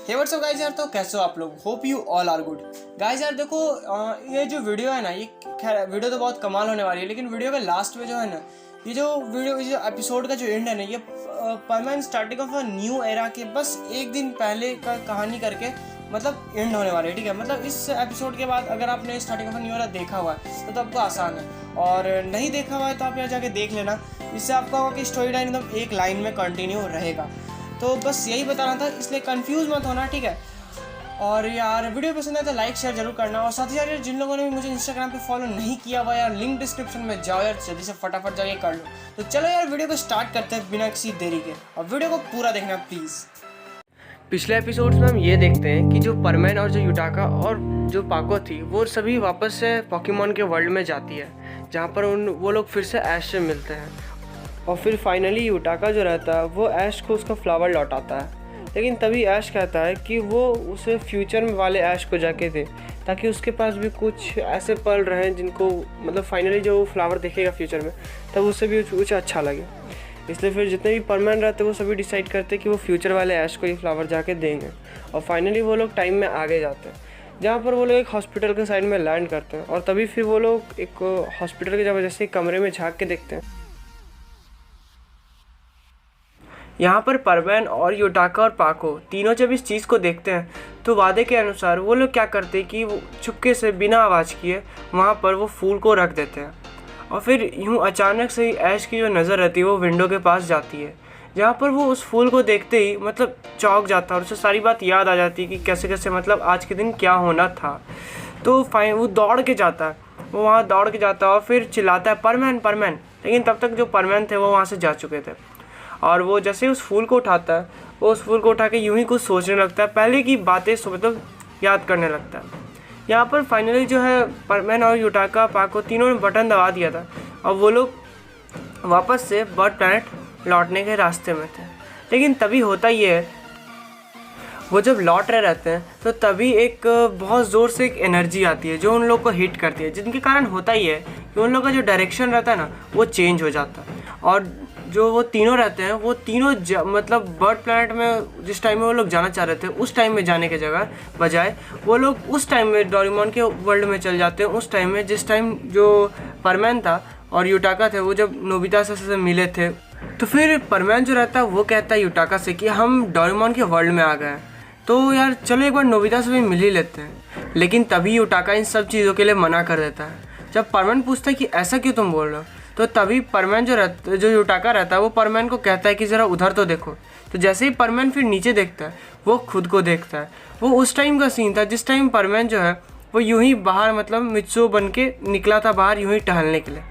Hey what's up guys यार, तो कैसे हो आप लोग? Hope you all are good. Guys यार देखो, ये जो वीडियो है ना, ये खैर वीडियो तो बहुत कमाल होने वाली है, लेकिन वीडियो के लास्ट में जो है ना, ये जो एपिसोड का जो एंड है ना, ये permanent starting of a new era के बस एक दिन पहले का कहानी करके मतलब एंड होने वाली है। ठीक है, मतलब इस एपिसोड के बाद अगर आपने starting of a new era देखा हुआ है तो आपको आसान है, और नहीं देखा हुआ है तो आप यहाँ जाके देख लेना। इससे आपका होगा कि स्टोरी लाइन एकदम एक लाइन में कंटिन्यू रहेगा। तो बस यही बताना था, इसलिए कंफ्यूज मत होना, ठीक है। और यार वीडियो पसंद आए तो लाइक शेयर जरूर करना, और साथ ही यार जिन लोगों ने भी मुझे इंस्टाग्राम पे फॉलो नहीं किया हुआ यार, लिंक डिस्क्रिप्शन में जाओ यार, जल्दी से फटाफट जाके कर लो। तो चलो यार वीडियो को स्टार्ट करते हैं बिना किसी देरी के, और वीडियो को पूरा देखना प्लीज़। पिछले एपिसोड्स में हम ये देखते हैं कि जो परमैन और जो यूटाका और जो पाको थी वो सभी वापस से पोकेमॉन के वर्ल्ड में जाती है, जहाँ पर वो लोग फिर से ऐश से मिलते हैं। और फिर फाइनली यूटाका जो रहता है वो ऐश को उसका फ्लावर लौटाता है, लेकिन तभी ऐश कहता है कि वो उसे फ्यूचर में वाले ऐश को जाके दे, ताकि उसके पास भी कुछ ऐसे पल रहें जिनको मतलब फाइनली जो फ्लावर देखेगा फ्यूचर में तब उससे भी कुछ अच्छा लगे। इसलिए फिर जितने भी परमैन रहते वो सभी डिसाइड करते कि वो फ्यूचर वाले ऐश को ये फ्लावर जाके देंगे। और फाइनली वो लोग टाइम में आगे जाते हैं, जहाँ पर वो लोग एक हॉस्पिटल के साइड में लैंड करते हैं। और तभी फिर वो लोग एक हॉस्पिटल के जब जैसे कमरे में झाँक के देखते हैं, यहाँ पर परमैन और यूटाका और पाको तीनों जब इस चीज़ को देखते हैं तो वादे के अनुसार वो लोग क्या करते हैं कि वो चुपके से बिना आवाज़ किए वहाँ पर वो फूल को रख देते हैं। और फिर यूँ अचानक से ही ऐश की जो नज़र रहती है वो विंडो के पास जाती है, जहाँ पर वो उस फूल को देखते ही मतलब चौंक जाता है और उसे सारी बात याद आ जाती है कि कैसे कैसे मतलब आज के दिन क्या होना था। तो वो दौड़ के जाता है, वो वहाँ दौड़ के जाता है और फिर चिल्लाता है परमैन परमैन, लेकिन तब तक जो परमैन थे वो वहाँ से जा चुके थे। और वो जैसे उस फूल को उठाता है, वो उस फूल को उठा के यूं ही कुछ सोचने लगता है, पहले की बातें मतलब याद करने लगता है। यहाँ पर फाइनली जो है परमैन और यूटाका पाको तीनों ने बटन दबा दिया था और वो लोग वापस से बर्ड प्लैनेट लौटने के रास्ते में थे। लेकिन तभी होता ये है, वो जब लौट रहे रहते हैं तो तभी एक बहुत ज़ोर से एक एनर्जी आती है जो उन लोग को हिट करती है, जिनके कारण होता ही है कि उन लोग का जो डायरेक्शन रहता है ना वो चेंज हो जाता है। और जो वो तीनों रहते हैं वो तीनों मतलब बर्ड प्लैनेट में जिस टाइम में वो लोग जाना चाह रहे थे उस टाइम में जाने के जगह बजाय वो लोग उस टाइम में डोरेमोन के वर्ल्ड में चल जाते हैं, उस टाइम में जिस टाइम जो परमैन था और यूटाका थे वो जब नोबिता से मिले थे। तो फिर परमैन जो रहता है वो कहता है यूटाका से कि हम डोरेमोन के वर्ल्ड में आ गए हैं, तो यार चलो एक बार नोबिता से भी मिल ही लेते हैं। लेकिन तभी यूटाका इन सब चीज़ों के लिए मना कर देता है। जब परमैन पूछता है कि ऐसा क्यों तुम बोल रहे हो, तो तभी परमैन जो यूटाका रहता है वो परमैन को कहता है कि ज़रा उधर तो देखो। तो जैसे ही परमैन फिर नीचे देखता है वो खुद को देखता है। वो उस टाइम का सीन था जिस टाइम परमैन जो है वो यूं ही बाहर मतलब मित्सुओ बन के निकला था बाहर यूं ही टहलने के लिए।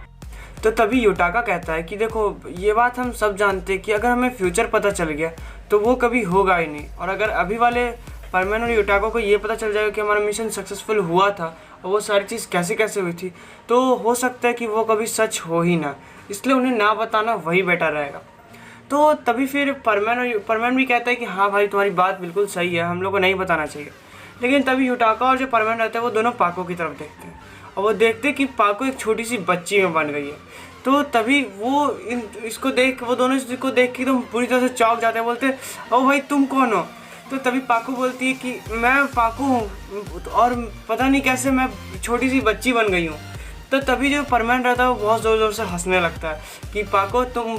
तो तभी यूटाका कहता है कि देखो ये बात हम सब जानते हैं कि अगर हमें फ्यूचर पता चल गया तो वो कभी होगा ही नहीं, और अगर अभी वाले परमैन और यूटाका को ये पता चल जाएगा कि हमारा मिशन सक्सेसफुल हुआ था और वो सारी चीज़ कैसे कैसे हुई थी, तो हो सकता है कि वो कभी सच हो ही ना, इसलिए उन्हें ना बताना वही बेटर रहेगा। तो तभी फिर परमैन भी कहता है कि हाँ भाई तुम्हारी बात बिल्कुल सही है, हम लोग को नहीं बताना चाहिए। लेकिन तभी यूटाका और जो परमैन रहते हैं वो दोनों पाको की तरफ देखते हैं और वो देखते हैं कि पाको एक छोटी सी बच्ची में बन गई है। तो तभी वो वो दोनों इसको देख के एकदम पूरी तरह से चौंक जाते हैं, बोलते हैं ओ भाई तुम कौन हो। तो तभी पाको बोलती है कि मैं पाको हूँ और पता नहीं कैसे मैं छोटी सी बच्ची बन गई हूँ। तो तभी जो परमैन रहता है वो बहुत ज़ोर ज़ोर से हंसने लगता है कि पाको तुम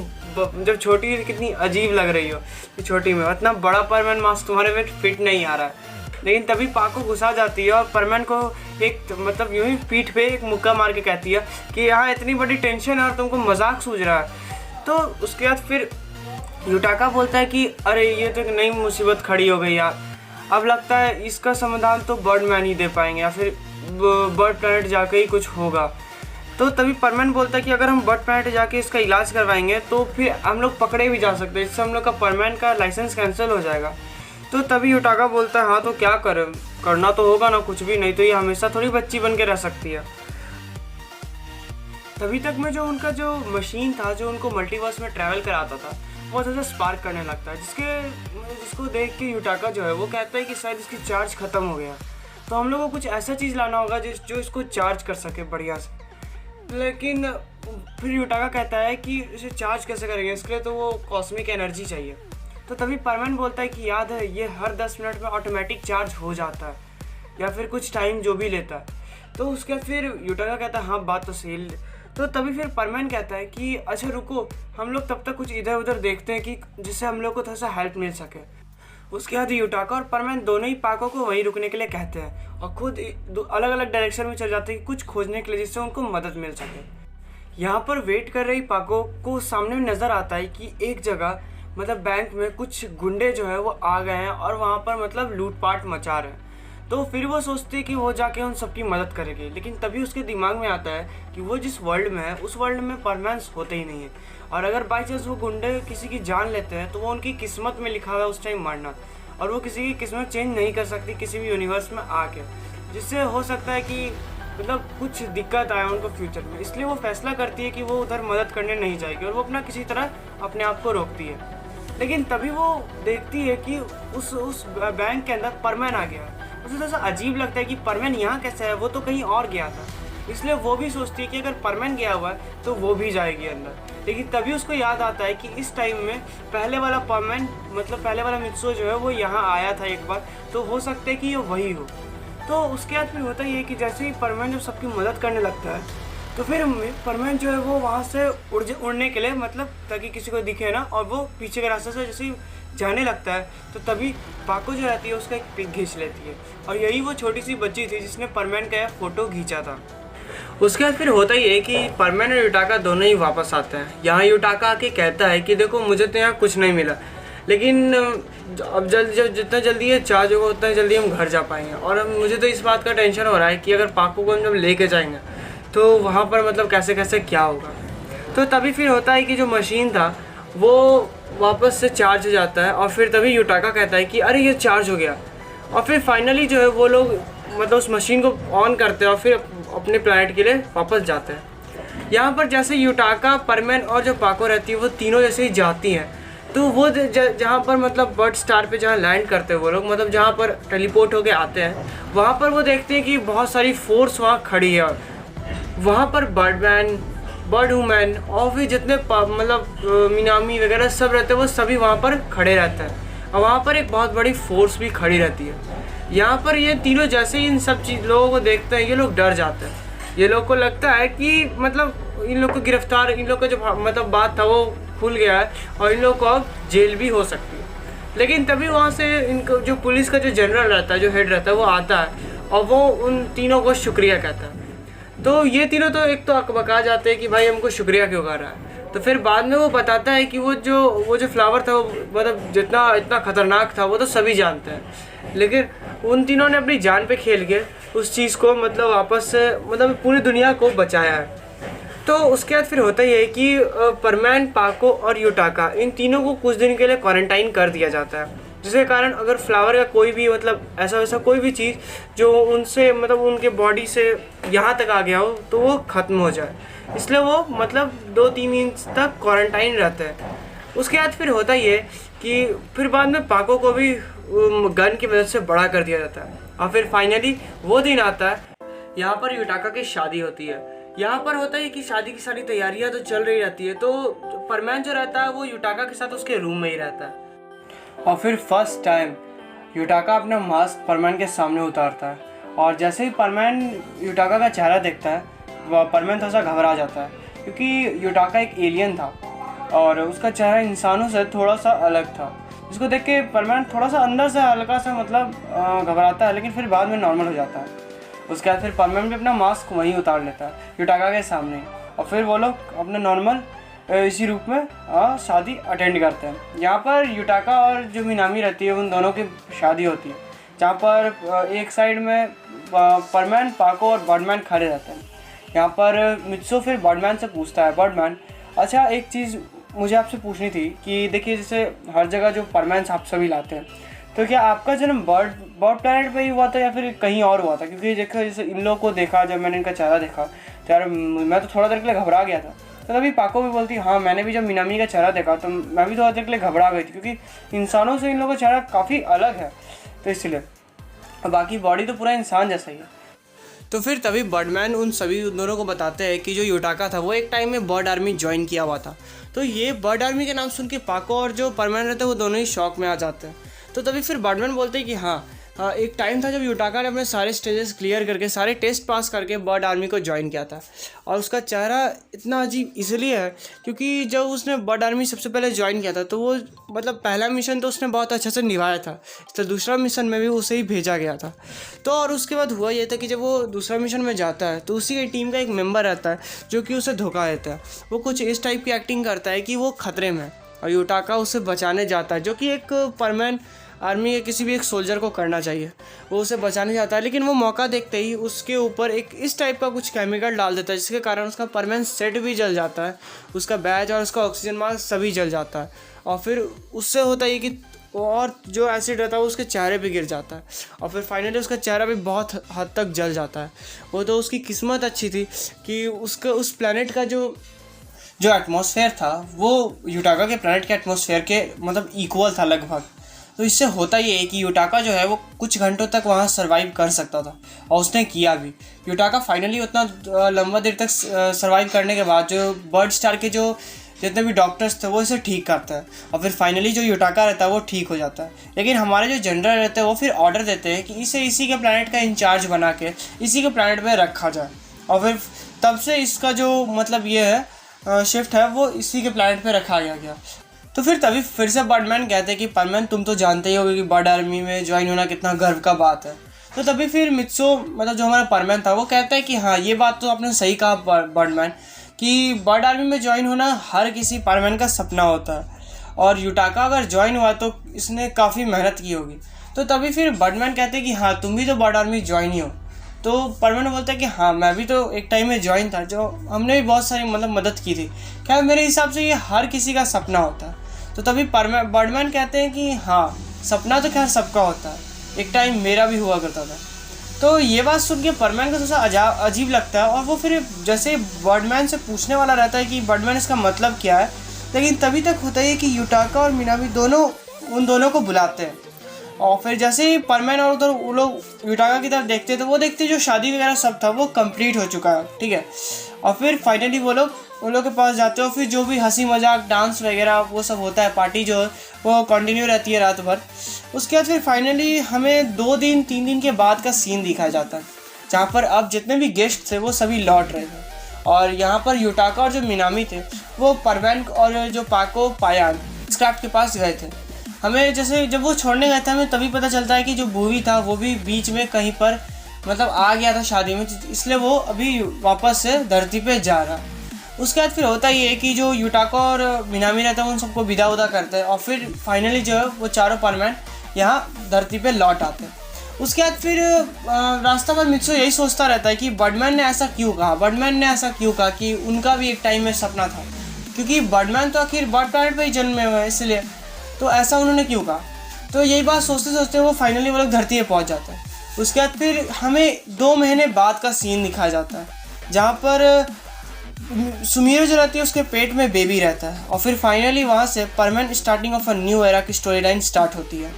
जब छोटी कितनी अजीब लग रही हो, छोटी में इतना बड़ा परमैन मास्क तुम्हारे पे फिट नहीं आ रहा है। लेकिन तभी पाको गुस्सा जाती है और परमैन को एक मतलब यूं ही पीठ पे एक मुक्का मार के कहती है कि यहाँ इतनी बड़ी टेंशन है और तुमको मजाक सूझ रहा है। तो उसके बाद फिर यूटाका बोलता है कि अरे ये तो एक नई मुसीबत खड़ी हो गई यार, अब लगता है इसका समाधान तो बर्डमैन ही दे पाएंगे या फिर बर्ड प्लैनेट जाके ही कुछ होगा। तो तभी परमैन बोलता है कि अगर हम बर्ड प्लैनेट जाके इसका इलाज करवाएंगे तो फिर हम लोग पकड़े भी जा सकते हैं, इससे हम लोग का परमैन का लाइसेंस कैंसिल हो जाएगा। तो तभी यूटाका बोलता है हाँ तो क्या करें, करना तो होगा ना कुछ भी, नहीं तो ये हमेशा थोड़ी बच्ची बन के रह सकती है। तभी तक में जो उनका जो मशीन था जो उनको मल्टीवर्स में ट्रैवल कराता था वो थोड़ा स्पार्क करने लगता है, जिसको देख के यूटाका जो है वो कहता है कि शायद इसकी चार्ज ख़त्म हो गया, तो हम लोग को कुछ ऐसा चीज़ लाना होगा जो इसको चार्ज कर सके बढ़िया से। लेकिन फिर यूटाका कहता है कि इसे चार्ज कैसे करेंगे, इसके लिए तो वो कॉस्मिक एनर्जी चाहिए। तो तभी परमैन बोलता है कि याद है ये हर 10 मिनट में ऑटोमेटिक चार्ज हो जाता है या फिर कुछ टाइम जो भी लेता है। तो उसके बाद फिर यूटाका कहता है हाँ बात तो सही। तो तभी फिर परमैन कहता है कि अच्छा रुको, हम लोग तब तक कुछ इधर उधर देखते हैं कि जिससे हम लोग को थोड़ा सा हेल्प मिल सके। उसके बाद यूटाका और परमैन दोनों ही पाको को वहीं रुकने के लिए कहते हैं और खुद अलग अलग डायरेक्शन में चल जाते हैं कुछ खोजने के लिए जिससे उनको मदद मिल सके। यहाँ पर वेट कर रही पाको को सामने में नज़र आता है कि एक जगह मतलब बैंक में कुछ गुंडे जो है वो आ गए हैं और वहाँ पर मतलब लूटपाट मचा रहे हैं। तो फिर वो सोचती है कि वो जाके उन सबकी मदद करेगी, लेकिन तभी उसके दिमाग में आता है कि वो जिस वर्ल्ड में है उस वर्ल्ड में परमैन्स होते ही नहीं है, और अगर बाई चांस वो गुंडे किसी की जान लेते हैं तो वो उनकी किस्मत में लिखा हुआ है उस टाइम मरना, और वो किसी की किस्मत चेंज नहीं कर सकती किसी भी यूनिवर्स में आके, जिससे हो सकता है कि मतलब कुछ दिक्कत आए उनको फ्यूचर में। इसलिए वो फैसला करती है कि वो उधर मदद करने नहीं जाएगी और वो अपना किसी तरह अपने आप को रोकती है। लेकिन तभी वो देखती है कि उस बैंक के अंदर परमैन आ गया। उसे थोड़ा सा अजीब लगता है कि परमैन यहाँ कैसे है, वो तो कहीं और गया था। इसलिए वो भी सोचती है कि अगर परमैन गया हुआ है तो वो भी जाएगी अंदर। लेकिन तभी उसको याद आता है कि इस टाइम में पहले वाला परमैन मतलब पहले वाला मित्सो जो है वो यहाँ आया था एक बार, तो हो सकता है कि ये वही हो। तो उसके बाद फिर होता ही है कि जैसे ही परमैन जब सबकी मदद करने लगता है तो फिर परमैन जो है वो वहाँ से उड़ने के लिए मतलब ताकि किसी को दिखे ना, और वो पीछे के रास्ते से जैसे ही जाने लगता है तो तभी पाको जो रहती है उसका एक पिक खींच लेती है, और यही वो छोटी सी बच्ची थी जिसने परमैन का फोटो खींचा था। उसके बाद फिर होता ही है कि परमैन और यूटाका दोनों ही वापस आते हैं। यहाँ यूटाका आके कहता है कि देखो मुझे तो यहाँ कुछ नहीं मिला, लेकिन अब जितना जल्दी ये चार्ज होगा उतना जल्दी हम घर जा पाएंगे, और अब मुझे तो इस बात का टेंशन हो रहा है कि अगर पाको को हम जब लेके जाएंगे तो वहाँ पर मतलब कैसे कैसे क्या होगा। तो तभी फिर होता है कि जो मशीन था वो वापस से चार्ज हो जाता है, और फिर तभी यूटाका कहता है कि अरे ये चार्ज हो गया, और फिर फाइनली जो है वो लोग मतलब उस मशीन को ऑन करते हैं और फिर अपने प्लैनेट के लिए वापस जाते हैं। यहाँ पर जैसे यूटाका, परमैन और जो पाको रहती है वो तीनों जैसे ही जाती हैं, तो वो जहाँ पर मतलब बर्ड स्टार पे जहाँ लैंड करते हैं वो लोग, मतलब जहाँ पर टेलीपोर्ट होके आते हैं, वहाँ पर वो देखते हैं कि बहुत सारी फोर्स वहाँ खड़ी है। वहाँ पर बर्डमैन, बर्ड वूमैन और भी जितने मतलब मिनामी वगैरह सब रहते हैं वो सभी वहाँ पर खड़े रहते हैं, और वहाँ पर एक बहुत बड़ी फोर्स भी खड़ी रहती है। यहाँ पर ये तीनों जैसे ही इन सब लोगों को देखते हैं ये लोग डर जाते हैं। ये लोग को लगता है कि मतलब इन लोग को गिरफ्तार, इन लोग का जो मतलब बात था वो खुल गया है और इन लोग को अब जेल भी हो सकती है। लेकिन तभी वहाँ से इनको जो पुलिस का जो जनरल रहता है, जो हेड रहता है, वो आता है और वो उन तीनों को शुक्रिया कहता है। तो ये तीनों तो एक तो अकबका जाते हैं कि भाई हमको शुक्रिया क्यों कर रहा है। तो फिर बाद में वो बताता है कि वो जो फ्लावर था वो मतलब जितना इतना ख़तरनाक था वो तो सभी जानते हैं, लेकिन उन तीनों ने अपनी जान पे खेल के उस चीज़ को मतलब वापस से मतलब पूरी दुनिया को बचाया है। तो उसके बाद फिर होता ही है कि परमैन, पाको और यूटाका इन तीनों को कुछ दिन के लिए क्वारंटाइन कर दिया जाता है, जिसके कारण अगर फ्लावर का कोई भी मतलब ऐसा वैसा कोई भी चीज़ जो उनसे मतलब उनके बॉडी से यहाँ तक आ गया हो तो वो ख़त्म हो जाए। इसलिए वो मतलब 2-3 दिन तक क्वारंटाइन रहते हैं। उसके बाद फिर होता ही है कि फिर बाद में पाको को भी गन की मदद से बड़ा कर दिया जाता है, और फिर फाइनली वो दिन आता है यहाँ पर यूटाका की शादी होती है। यहाँ पर होता है कि शादी की सारी तैयारियाँ तो चल रही रहती है, तो परमैन जो रहता है वो यूटाका के साथ उसके रूम में ही रहता है, और फिर फर्स्ट टाइम यूटाका अपना मास्क परमैन के सामने उतारता है, और जैसे ही परमैन यूटाका का चेहरा देखता है वह परमैन थोड़ा सा घबरा जाता है, क्योंकि यूटाका एक एलियन था और उसका चेहरा इंसानों से थोड़ा सा अलग था, जिसको देख के परमैन थोड़ा सा अंदर से हल्का सा मतलब घबराता है, लेकिन फिर बाद में नॉर्मल हो जाता है। उसके बाद फिर परमैन भी अपना मास्क वहीं उतार लेता है यूटाका के सामने, और फिर वो लोग अपने नॉर्मल इसी रूप में शादी अटेंड करते हैं। यहाँ पर यूटाका और जो मिनामी रहती है उन दोनों की शादी होती है, जहाँ पर एक साइड में परमैन, पाको और बर्डमैन खड़े रहते हैं। यहाँ पर मित्सो फिर बर्डमैन से पूछता है, बर्डमैन अच्छा एक चीज़ मुझे आपसे पूछनी थी कि देखिए जैसे हर जगह जो परमैन आप सभी लाते हैं, तो क्या आपका जन्म बर्ड प्लैनेट पे ही हुआ था या फिर कहीं और हुआ था? क्योंकि देखो जैसे इन लोगों को देखा, जब मैंने इनका चेहरा देखा तो यार मैं तो थोड़ा देर के लिए घबरा गया था। तो तभी पाको भी बोलती हाँ मैंने भी जब मिनामी का चेहरा देखा तो मैं भी थोड़ा देर के लिए घबरा गई थी, क्योंकि इंसानों से इन लोगों का चेहरा काफ़ी अलग है, तो इसलिए बाकी बॉडी तो पूरा इंसान जैसा ही है। तो फिर तभी बर्डमैन उन सभी दोनों को बताते हैं कि जो यूटाका था वो एक टाइम में बर्ड आर्मी ज्वाइन किया हुआ था। तो ये बर्ड आर्मी के नाम सुन के पाको और जो परमैन रहते हैं वो दोनों ही शॉक में आ जाते हैं। तो तभी फिर बर्डमैन बोलते हैं कि हाँ, एक टाइम था जब यूटाका ने अपने सारे स्टेजेस क्लियर करके सारे टेस्ट पास करके बर्ड आर्मी को ज्वाइन किया था। और उसका चेहरा इतना अजीब इसलिए है क्योंकि जब उसने बर्ड आर्मी सबसे पहले ज्वाइन किया था तो वो मतलब पहला मिशन तो उसने बहुत अच्छे से निभाया था, तो दूसरा मिशन में भी उसे ही भेजा गया था। तो और उसके बाद हुआ ये था कि जब वो दूसरा मिशन में जाता है तो उसी की टीम का एक मेंबर रहता है जो कि उसे धोखा देता है। वो कुछ इस टाइप की एक्टिंग करता है कि वो खतरे में है और यूटाका उसे बचाने जाता है, जो कि एक परमैन आर्मी के किसी भी एक सोल्जर को करना चाहिए। वो उसे बचाने जाता है, लेकिन वो मौका देखते ही उसके ऊपर एक इस टाइप का कुछ केमिकल डाल देता है जिसके कारण उसका परमानेंट सेट भी जल जाता है, उसका बैज और उसका ऑक्सीजन मास्क सभी जल जाता है। और फिर उससे होता है कि और जो एसिड रहता है वो उसके चेहरे पे गिर जाता है और फिर फाइनली उसका चेहरा भी बहुत हद तक जल जाता है। वो तो उसकी किस्मत अच्छी थी कि उसका उस प्लैनेट का जो एटमॉस्फेयर था वो यूटाका के प्लैनेट के एटमॉस्फेयर के मतलब इक्वल था लगभग। तो इससे होता ये है कि यूटाका जो है वो कुछ घंटों तक वहाँ सर्वाइव कर सकता था और उसने किया भी। यूटाका फाइनली उतना लंबा देर तक सर्वाइव करने के बाद जो बर्ड स्टार के जो जितने भी डॉक्टर्स थे वो इसे ठीक करता है और फिर फाइनली जो यूटाका रहता है वो ठीक हो जाता है। लेकिन हमारे जो जनरल रहते हैं वो फिर ऑर्डर देते हैं कि इसे इसी के प्लैनेट का इंचार्ज बना के इसी के प्लैनेट पे रखा जाए और फिर तब से इसका जो मतलब ये है शिफ्ट है वो इसी के प्लैनेट पे रखा गया। तो फिर तभी फिर से बर्डमैन कहते हैं कि परमैन तुम तो जानते ही होगे कि बर्ड आर्मी में ज्वाइन होना कितना गर्व का बात है। तो तभी फिर मित्सो मतलब जो हमारा परमैन था वो कहता है कि हाँ ये बात तो आपने सही कहा बर्डमैन कि बर्ड आर्मी में ज्वाइन होना हर किसी परमैन का सपना होता है और यूटाका अगर ज्वाइन हुआ तो इसने काफ़ी मेहनत की होगी। तो तभी फिर बर्डमैन कहते हैं कि हाँ तुम भी तो बर्ड आर्मी ज्वाइन ही हो। तो परमैन बोलता है कि हाँ मैं भी तो एक टाइम में ज्वाइन था, जो हमने भी बहुत सारी मतलब मदद की थी। क्या मेरे हिसाब से ये हर किसी का सपना होता है। तो तभी बर्डमैन कहते हैं कि हाँ सपना तो खैर सबका होता है, एक टाइम मेरा भी हुआ करता था। तो ये बात सुन के बर्डमैन को थोड़ा सा अजीब लगता है और वो फिर जैसे बर्डमैन से पूछने वाला रहता है कि बर्डमैन इसका मतलब क्या है, लेकिन तभी तक होता है कि यूटाका और मिनामी दोनों उन दोनों को बुलाते हैं। और फिर जैसे ही परमैन और उधर वो लोग यूटाका की तरफ देखते हैं तो वो देखते जो शादी वगैरह सब था वो कंप्लीट हो चुका है, ठीक है। और फिर फाइनली वो लोग उन लोग के पास जाते हो, फिर जो भी हंसी मजाक डांस वगैरह वो सब होता है, पार्टी जो है वो कंटिन्यू रहती है रात भर। उसके बाद फिर फाइनली हमें 2-3 दिन के बाद का सीन दिखाया जाता है जहाँ पर अब जितने भी गेस्ट थे वो सभी लौट रहे थे और यहाँ पर यूटाका और जो मिनामी थे वो परमैन और जो पाको पायान स्क्राफ्ट के पास गए थे। हमें जैसे जब वो छोड़ने गए थे हमें तभी पता चलता है कि जो बूवी था वो भी बीच में कहीं पर मतलब आ गया था शादी में, इसलिए वो अभी वापस से धरती पे जा रहा। उसके बाद फिर होता ही है कि जो यूटाका और मिनामी रहता है उन सबको विदा उदा करते हैं और फिर फाइनली जो है वो चारों परमैन यहाँ धरती पे लौट आते हैं। उसके बाद फिर रास्ता पर मित्सो यही सोचता रहता है कि बर्डमैन ने ऐसा क्यों कहा कि उनका भी एक टाइम में सपना था, क्योंकि बर्डमैन तो आखिर बर्ड प्लैनेट पर ही जन्मे हुए हैं, इसलिए तो ऐसा उन्होंने क्यों कहा। तो यही बात सोचते सोचते वो फाइनली वो लोग धरती पे पहुँच जाते हैं। उसके बाद फिर हमें 2 महीने बाद का सीन दिखाया जाता है जहाँ पर सुमीरो जो रहती है उसके पेट में बेबी रहता है और फिर फाइनली वहाँ से permanent starting of a new era की स्टोरी लाइन स्टार्ट होती है।